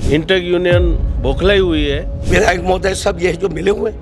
INTUC union बौखलाई हुई है। विधायक महोदय सब ये जो मिले हुए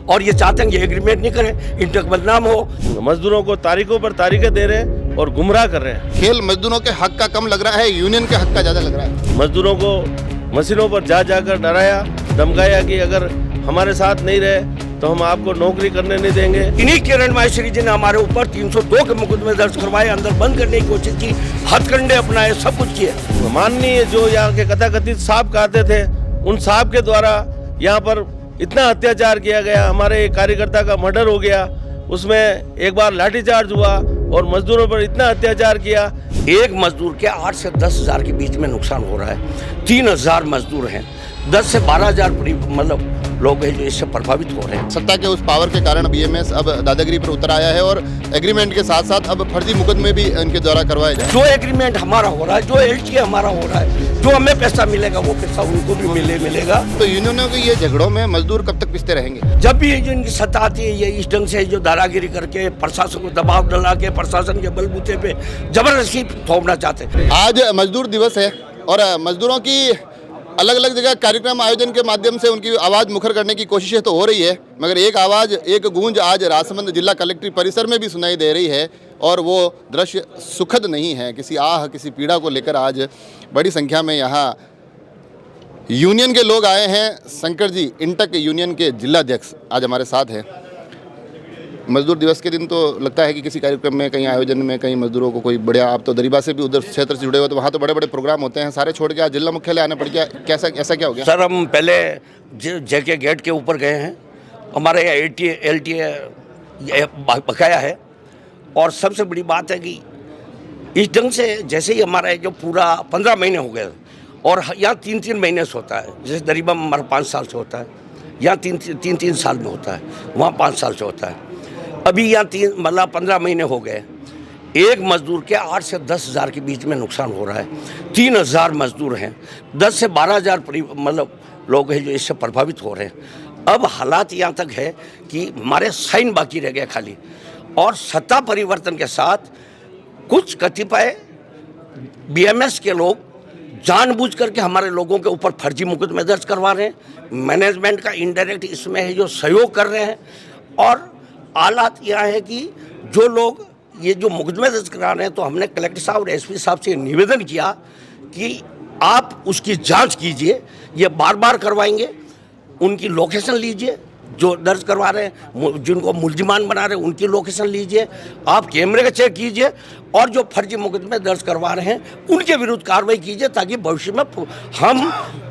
और ये चाहते हैं ये एग्रीमेंट नहीं करें, इंटक बदनाम हो। मजदूरों को तारीखों पर तारीखें दे रहे हैं और गुमराह कर रहे हैं। खेल मजदूरों के हक का कम लग रहा है, यूनियन के हक का ज्यादा लग रहा है। मजदूरों को मशीनों पर जा जाकर डराया धमकाया कि अगर हमारे साथ नहीं रहे तो हम आपको नौकरी करने नहीं देंगे। इन्हीं किरण माहेश्वरी जी ने हमारे ऊपर 302 के मुकदमे दर्ज करवाए, अंदर बंद करने की कोशिश की, हथकंडे अपनाए, सब कुछ किए। माननीय जो यहाँ के कथाकथित साहब कहते थे, उन साहब के द्वारा यहाँ पर इतना अत्याचार किया गया, हमारे एक कार्यकर्ता का मर्डर हो गया, उसमें एक बार लाठीचार्ज हुआ और मजदूरों पर इतना अत्याचार किया। एक मजदूर के 8 से 10 हजार के बीच में नुकसान हो रहा है। 3000 मजदूर हैं, 10 से 12 हजार मतलब लोग हैं जो इससे प्रभावित हो रहे हैं। सत्ता के उस पावर के कारण बीएमएस अब दादागिरी पर उतर आया है और एग्रीमेंट के साथ साथ अब फर्जी मुकदमे भी इनके द्वारा करवाए जाए। जो एग्रीमेंट हमारा हो रहा है, जो एलटीए हमारा हो रहा है, जो हमें पैसा मिलेगा वो पैसा उनको भी मिलेगा। तो यूनियनों के ये झगड़ों में मजदूर कब तक पिसते रहेंगे? जब भी जो इनकी सत्ता आती है ये इस ढंग से जो दादागिरी करके प्रशासन को दबाव डाला के प्रशासन के बलबूते पे जबरदस्ती थोपना चाहते हैं। आज मजदूर दिवस है और मजदूरों की अलग अलग जगह कार्यक्रम आयोजन के माध्यम से उनकी आवाज़ मुखर करने की कोशिशें तो हो रही है, मगर एक आवाज़ एक गूंज आज राजसमंद जिला कलेक्ट्रेट परिसर में भी सुनाई दे रही है और वो दृश्य सुखद नहीं है। किसी आह किसी पीड़ा को लेकर आज बड़ी संख्या में यहाँ यूनियन के लोग आए हैं। शंकर जी इंटक यूनियन के जिलाध्यक्ष आज हमारे साथ हैं। मजदूर दिवस के दिन तो लगता है कि किसी कार्यक्रम में कहीं आयोजन में कहीं मजदूरों को कोई बढ़िया, आप तो दरीबा से भी उधर क्षेत्र से जुड़े हो तो वहाँ तो बड़े बड़े प्रोग्राम होते हैं, सारे छोड़ के आज जिला मुख्यालय आना पड़ गया, कैसा ऐसा क्या हो गया? सर हम पहले जेके गेट के ऊपर गए हैं, हमारे यहाँ एलटीए बकाया है और सबसे बड़ी बात है कि इस ढंग से जैसे ही हमारा जो पूरा 15 महीने हो गए और यहाँ 3-3 महीने से होता है, जैसे दरीबा में हमारा 5 साल से होता है, यहाँ 3-3 साल में होता है, वहाँ 5 साल से होता है। अभी यहाँ 15 महीने हो गए, एक मजदूर के 8 से 10 हजार के बीच में नुकसान हो रहा है। 3000 मजदूर हैं, 10 से 12 हजार लोग हैं जो इससे प्रभावित हो रहे हैं। अब हालात यहाँ तक है कि हमारे साइन बाकी रह गए खाली, और सत्ता परिवर्तन के साथ कुछ कतिपय बीएमएस के लोग जानबूझ करके हमारे लोगों के ऊपर फर्जी मुकदमे दर्ज करवा रहे हैं। मैनेजमेंट का इनडायरेक्ट इसमें है जो सहयोग कर रहे हैं, और हालात यह है कि जो लोग ये जो मुकदमे दर्ज करा रहे हैं, तो हमने कलेक्टर साहब और एसपी साहब से निवेदन किया कि आप उसकी जांच कीजिए, ये बार बार करवाएंगे, उनकी लोकेशन लीजिए, जो दर्ज करवा रहे हैं जिनको मुल्जिमान बना रहे हैं उनकी लोकेशन लीजिए, आप कैमरे का चेक कीजिए, और जो फर्जी मुकदमे दर्ज करवा रहे हैं उनके विरुद्ध कार्रवाई कीजिए, ताकि भविष्य में हम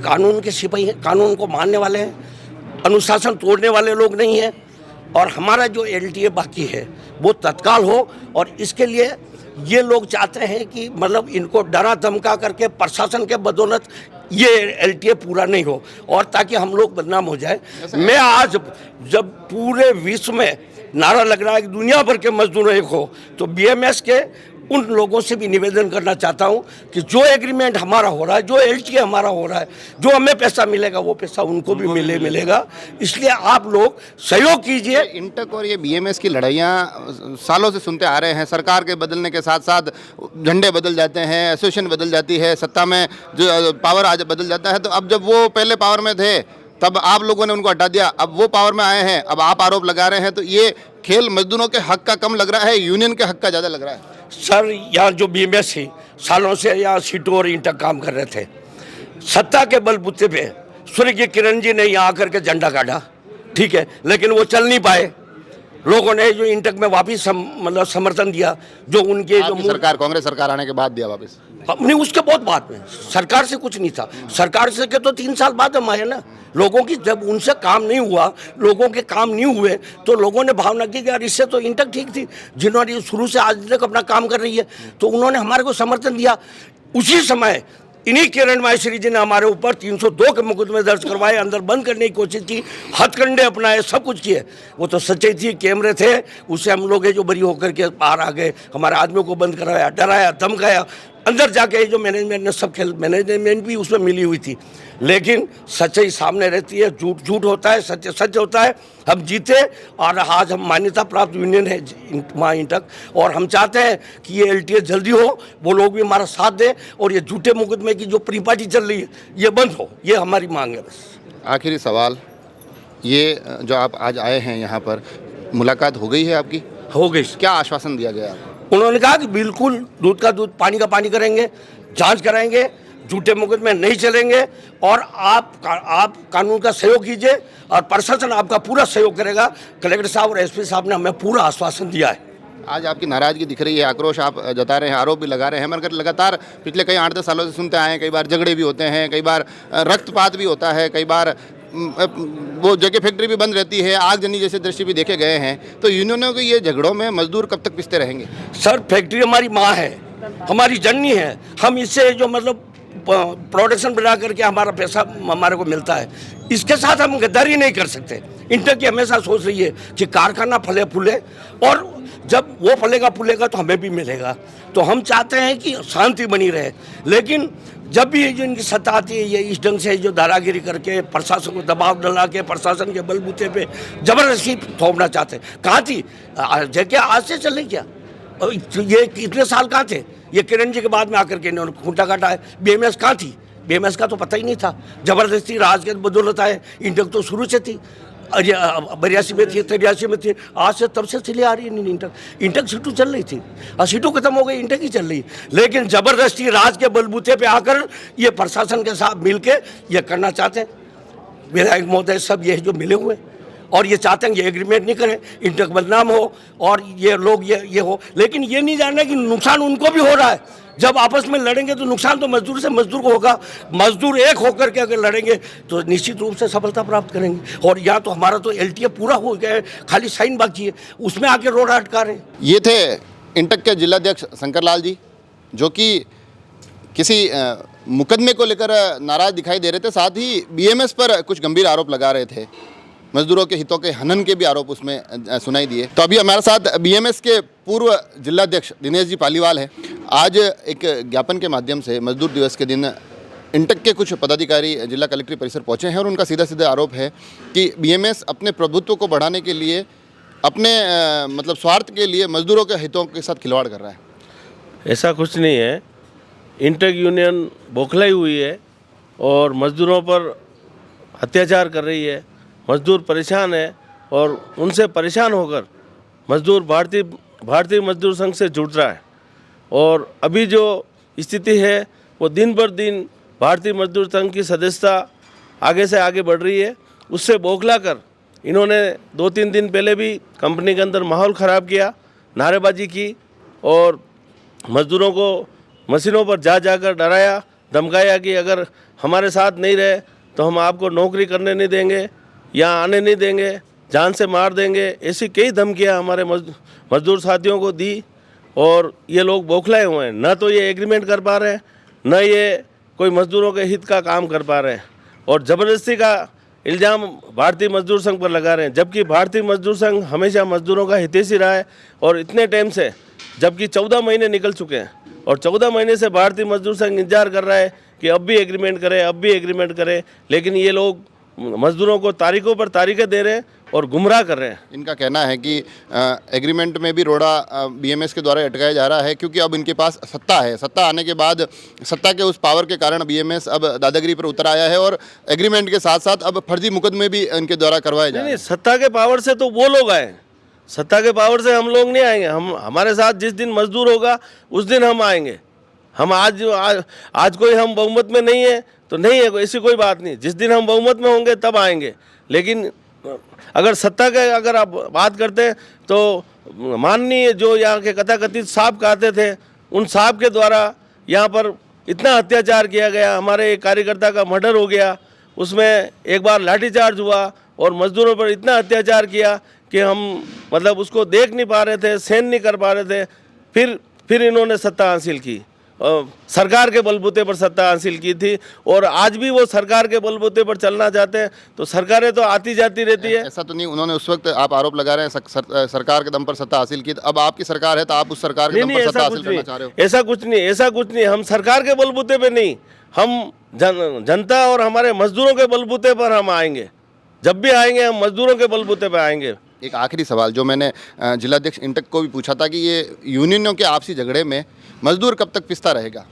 कानून के सिपाही हैं, कानून को मानने वाले हैं, अनुशासन तोड़ने वाले लोग नहीं हैं, और हमारा जो एलटीए बाकी है वो तत्काल हो। और इसके लिए ये लोग चाहते हैं कि मतलब इनको डरा धमका करके प्रशासन के बदौलत ये एलटीए पूरा नहीं हो और ताकि हम लोग बदनाम हो जाए। मैं आज जब पूरे विश्व में नारा लग रहा है कि दुनिया भर के मजदूर एक हो, तो बीएमएस के उन लोगों से भी निवेदन करना चाहता हूं कि जो एग्रीमेंट हमारा हो रहा है, जो एलटीए हमारा हो रहा है, जो हमें पैसा मिलेगा वो पैसा उनको भी मिलेगा। इसलिए आप लोग सहयोग कीजिए। इंटक और ये बीएमएस की लड़ाइयाँ सालों से सुनते आ रहे हैं, सरकार के बदलने के साथ साथ झंडे बदल जाते हैं, एसोसिएशन बदल जाती है, सत्ता में जो पावर आज बदल जाता है। तो अब जब वो पहले पावर में थे तब आप लोगों ने उनको हटा दिया, अब वो पावर में आए हैं, अब आप आरोप लगा रहे हैं, तो ये खेल मजदूरों के हक का कम लग रहा है, यूनियन के हक का ज़्यादा लग रहा है? सर यहाँ जो बीएमएस थी सालों से यहाँ सीटों और इंटक काम कर रहे थे, सत्ता के बलबूते पे स्वर्गीय किरण जी ने यहाँ आकर के झंडा काटा, ठीक है, लेकिन वो चल नहीं पाए। लोगों ने जो इंटक में वापिस मतलब समर्थन दिया, जो उनके जो सरकार कांग्रेस सरकार आने के बाद दिया वापस, नहीं उसके बहुत बाद में, सरकार से कुछ नहीं था, सरकार से के तो 3 साल बाद हम आए ना। लोगों की जब उनसे काम नहीं हुआ, लोगों के काम नहीं हुए, तो लोगों ने भावना की कि यार इससे तो इंटक ठीक थी, जिन्होंने शुरू से आज तक अपना काम कर रही है, तो उन्होंने हमारे को समर्थन दिया। उसी समय इन्हीं किरण माहेश्वरी जी ने हमारे ऊपर 302 के मुकदमे दर्ज करवाए, अंदर बंद करने की कोशिश की, हथकंडे अपनाए, सब कुछ किए। वो तो सच्चाई थी, कैमरे थे, उससे हम लोग जो बरी होकर के बाहर आ गए, हमारे आदमियों को बंद कराया, डराया धमकाया, अंदर जाके जो मैनेजमेंट ने सब खेल, मैनेजमेंट भी उसमें मिली हुई थी, लेकिन सच्चाई सामने रहती है, झूठ झूठ होता है, सच सच होता है। हम जीते और आज हम मान्यता प्राप्त यूनियन है वहाँ इंटक, और हम चाहते हैं कि ये LTA जल्दी हो, वो लोग भी हमारा साथ दें और ये झूठे मुकदमे की जो परिपाटी चल रही है ये बंद हो, ये हमारी मांग है बस। आखिरी सवाल, ये जो आप आज आए हैं यहाँ पर, मुलाकात हो गई है आपकी? हो गई। क्या आश्वासन दिया गया? उन्होंने कहा कि बिल्कुल दूध का दूध पानी का पानी करेंगे, जांच कराएंगे, झूठे मुकदमे नहीं चलेंगे और आप कानून का सहयोग कीजिए और प्रशासन आपका पूरा सहयोग करेगा। कलेक्टर साहब और SP साहब ने हमें पूरा आश्वासन दिया है। आज आपकी नाराजगी दिख रही है, आक्रोश आप जता रहे हैं, आरोप भी लगा रहे हैं, मगर लगातार पिछले कई 8-10 सालों से सुनते आए हैं, कई बार झगड़े भी होते हैं, कई बार रक्तपात भी होता है, कई बार वो जगह फैक्ट्री भी बंद रहती है, आगजनी जैसे दृश्य भी देखे गए हैं। तो यूनियनों के ये झगड़ों में मजदूर कब तक पिसते रहेंगे? सर, फैक्ट्री हमारी माँ है, हमारी जननी है। हम इससे जो मतलब प्रोडक्शन बना करके हमारा पैसा हमारे को मिलता है, इसके साथ हम गद्दारी नहीं कर सकते। इंटर की हमेशा सोच रही है कि कारखाना फले फूले और जब वो फलेगा फूलेगा तो हमें भी मिलेगा। तो हम चाहते हैं कि शांति बनी रहे, लेकिन जब भी जो इनकी सत्ता आती है ये इस ढंग से जो दादागिरी करके प्रशासन को दबाव डला के प्रशासन के बलबूते पे जबरदस्ती थोपना चाहते हैं। कहाँ थी जगह? आज से चल रही क्या? ये कितने साल कहाँ थे? ये किरण जी के बाद में आकर के इन्होंने खूंटा काटा है। BMS कहाँ थी? BMS का तो पता ही नहीं था। जबरदस्ती राज के बदौलत है। इंटक तो शुरू से थी, 82 में थी, 83 में थी, आज से तब से चली आ रही है इंटक सीटू चल रही थी और सीटू खत्म हो गई, इंटक ही चल रही। लेकिन जबरदस्ती राज के बलबूते पे आकर ये प्रशासन के साथ मिलके ये करना चाहते हैं। विधायक महोदय सब ये जो मिले हुए और ये चाहते हैं ये एग्रीमेंट नहीं करें, इंटक बदनाम हो और ये लोग ये हो, लेकिन ये नहीं जानना कि नुकसान उनको भी हो रहा है। जब आपस में लड़ेंगे तो नुकसान तो मजदूर से मजदूर को होगा। मजदूर एक होकर के अगर लड़ेंगे तो निश्चित रूप से सफलता प्राप्त करेंगे। और यहाँ तो हमारा तो LTA पूरा हो गया है, खाली साइन बाकी है, उसमें आके रोड अटका रहे हैं। ये थे इंटक के जिलाध्यक्ष शंकर लाल जी, जो कि किसी मुकदमे को लेकर नाराज दिखाई दे रहे थे, साथ ही BMS पर कुछ गंभीर आरोप लगा रहे थे, मजदूरों के हितों के हनन के भी आरोप उसमें सुनाई दिए। तो अभी हमारे साथ BMS के पूर्व जिलाध्यक्ष दिनेश जी पालीवाल हैं। आज एक ज्ञापन के माध्यम से मजदूर दिवस के दिन इंटक के कुछ पदाधिकारी जिला कलेक्ट्री परिसर पहुंचे हैं और उनका सीधा सीधा आरोप है कि BMS अपने प्रभुत्व को बढ़ाने के लिए, अपने मतलब स्वार्थ के लिए मजदूरों के हितों के साथ खिलवाड़ कर रहा है। ऐसा कुछ नहीं है। इंटक यूनियन बौखलाई हुई है और मजदूरों पर अत्याचार कर रही है। मजदूर परेशान है और उनसे परेशान होकर मजदूर भारतीय मजदूर संघ से जुड़ रहा है। और अभी जो स्थिति है वो दिन पर दिन भारतीय मजदूर संघ की सदस्यता आगे से आगे बढ़ रही है। उससे बौखला कर इन्होंने 2-3 दिन पहले भी कंपनी के अंदर माहौल ख़राब किया, नारेबाजी की और मजदूरों को मशीनों पर जाकर डराया, धमकाया कि अगर हमारे साथ नहीं रहे तो हम आपको नौकरी करने नहीं देंगे, यहाँ आने नहीं देंगे, जान से मार देंगे। ऐसी कई धमकियाँ हमारे मजदूर साथियों को दी और ये लोग बौखलाए हुए हैं। न तो ये एग्रीमेंट कर पा रहे हैं, न ये कोई मजदूरों के हित का काम कर पा रहे हैं और ज़बरदस्ती का इल्ज़ाम भारतीय मजदूर संघ पर लगा रहे हैं। जबकि भारतीय मजदूर संघ हमेशा मजदूरों का हितैषी रहा है और इतने टाइम से, जबकि 14 महीने निकल चुके हैं और 14 महीने से भारतीय मजदूर संघ इंतजार कर रहा है कि अब भी एग्रीमेंट करें, अब भी एग्रीमेंट करें, लेकिन ये लोग मजदूरों को तारीखों पर तारीखें दे रहे हैं और गुमराह कर रहे हैं। इनका कहना है कि एग्रीमेंट में भी रोड़ा BMS के द्वारा अटकाया जा रहा है, क्योंकि अब इनके पास सत्ता है। सत्ता आने के बाद सत्ता के उस पावर के कारण BMS अब दादागिरी पर उतर आया है और एग्रीमेंट के साथ साथ अब फर्जी मुकदमे भी इनके द्वारा करवाए जा रहे हैं। नहीं, सत्ता के पावर से तो वो लोग आए, सत्ता के पावर से हम लोग नहीं आएंगे। हमारे साथ जिस दिन मजदूर होगा उस दिन हम आएंगे। हम आज कोई हम बहुमत में नहीं है तो नहीं है, ऐसी कोई बात नहीं। जिस दिन हम बहुमत में होंगे तब आएंगे। लेकिन अगर सत्ता के अगर आप बात करते हैं तो माननीय जो यहाँ के कथाकथित साहब कहते थे, उन साहब के द्वारा यहाँ पर इतना अत्याचार किया गया, हमारे एक कार्यकर्ता का मर्डर हो गया, उसमें एक बार लाठीचार्ज हुआ और मजदूरों पर इतना अत्याचार किया कि हम मतलब उसको देख नहीं पा रहे थे, सहन नहीं कर पा रहे थे। फिर इन्होंने सत्ता हासिल की सरकार के बलबूते पर सत्ता हासिल की थी, और आज भी वो सरकार के बलबूते पर चलना चाहते हैं। तो सरकारें तो आती जाती रहती है। ऐसा तो नहीं, उन्होंने उस वक्त आप आरोप लगा रहे हैं सरकार के दम पर सत्ता हासिल की, अब आपकी सरकार है तो आप उस सरकार के दम पर सत्ता हासिल करना चाह रहे हो? ऐसा कुछ नहीं, ऐसा कुछ नहीं। हम सरकार के बलबूते पे नहीं, हम जनता और हमारे मजदूरों के बलबूते पर हम आएंगे। जब भी आएंगे हम मजदूरों के बलबूते पे आएंगे। एक आखिरी सवाल जो मैंने जिलाध्यक्ष इंटक को भी पूछा था कि ये यूनियनों के आपसी झगड़े में मजदूर कब तक पिसता रहेगा?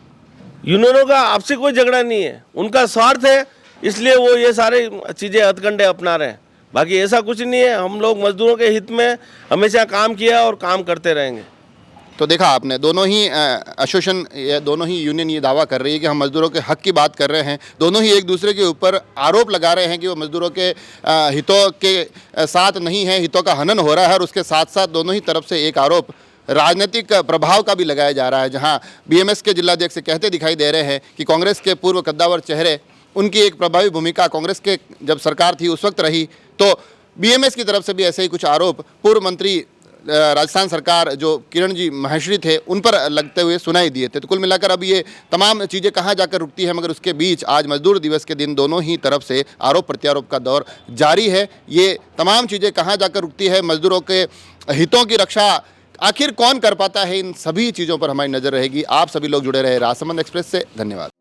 यूनियनों का आपसी कोई झगड़ा नहीं है, उनका स्वार्थ है, इसलिए वो ये सारे चीज़ें हथकंडे अपना रहे हैं। बाकी ऐसा कुछ नहीं है। हम लोग मजदूरों के हित में हमेशा काम किया और काम करते रहेंगे। तो देखा आपने, दोनों ही एसोसिएशन, दोनों ही यूनियन ये दावा कर रही है कि हम मजदूरों के हक की बात कर रहे हैं। दोनों ही एक दूसरे के ऊपर आरोप लगा रहे हैं कि वो मजदूरों के हितों के साथ नहीं है, हितों का हनन हो रहा है। और उसके साथ साथ दोनों ही तरफ से एक आरोप राजनीतिक प्रभाव का भी लगाया जा रहा है, जहां बीएमएस के जिलाध्यक्ष कहते दिखाई दे रहे हैं कि कांग्रेस के पूर्व कद्दावर चेहरे, उनकी एक प्रभावी भूमिका कांग्रेस के जब सरकार थी उस वक्त रही, तो बीएमएस की तरफ से भी ऐसे ही कुछ आरोप पूर्व मंत्री राजस्थान सरकार जो किरण जी माहेश्वरी थे उन पर लगते हुए सुनाई दिए थे। तो कुल मिलाकर अब ये तमाम चीज़ें कहाँ जाकर रुकती है, मगर उसके बीच आज मजदूर दिवस के दिन दोनों ही तरफ से आरोप प्रत्यारोप का दौर जारी है। ये तमाम चीज़ें कहाँ जाकर रुकती है, मजदूरों के हितों की रक्षा आखिर कौन कर पाता है, इन सभी चीज़ों पर हमारी नज़र रहेगी। आप सभी लोग जुड़े रहे राजसमंद एक्सप्रेस से। धन्यवाद।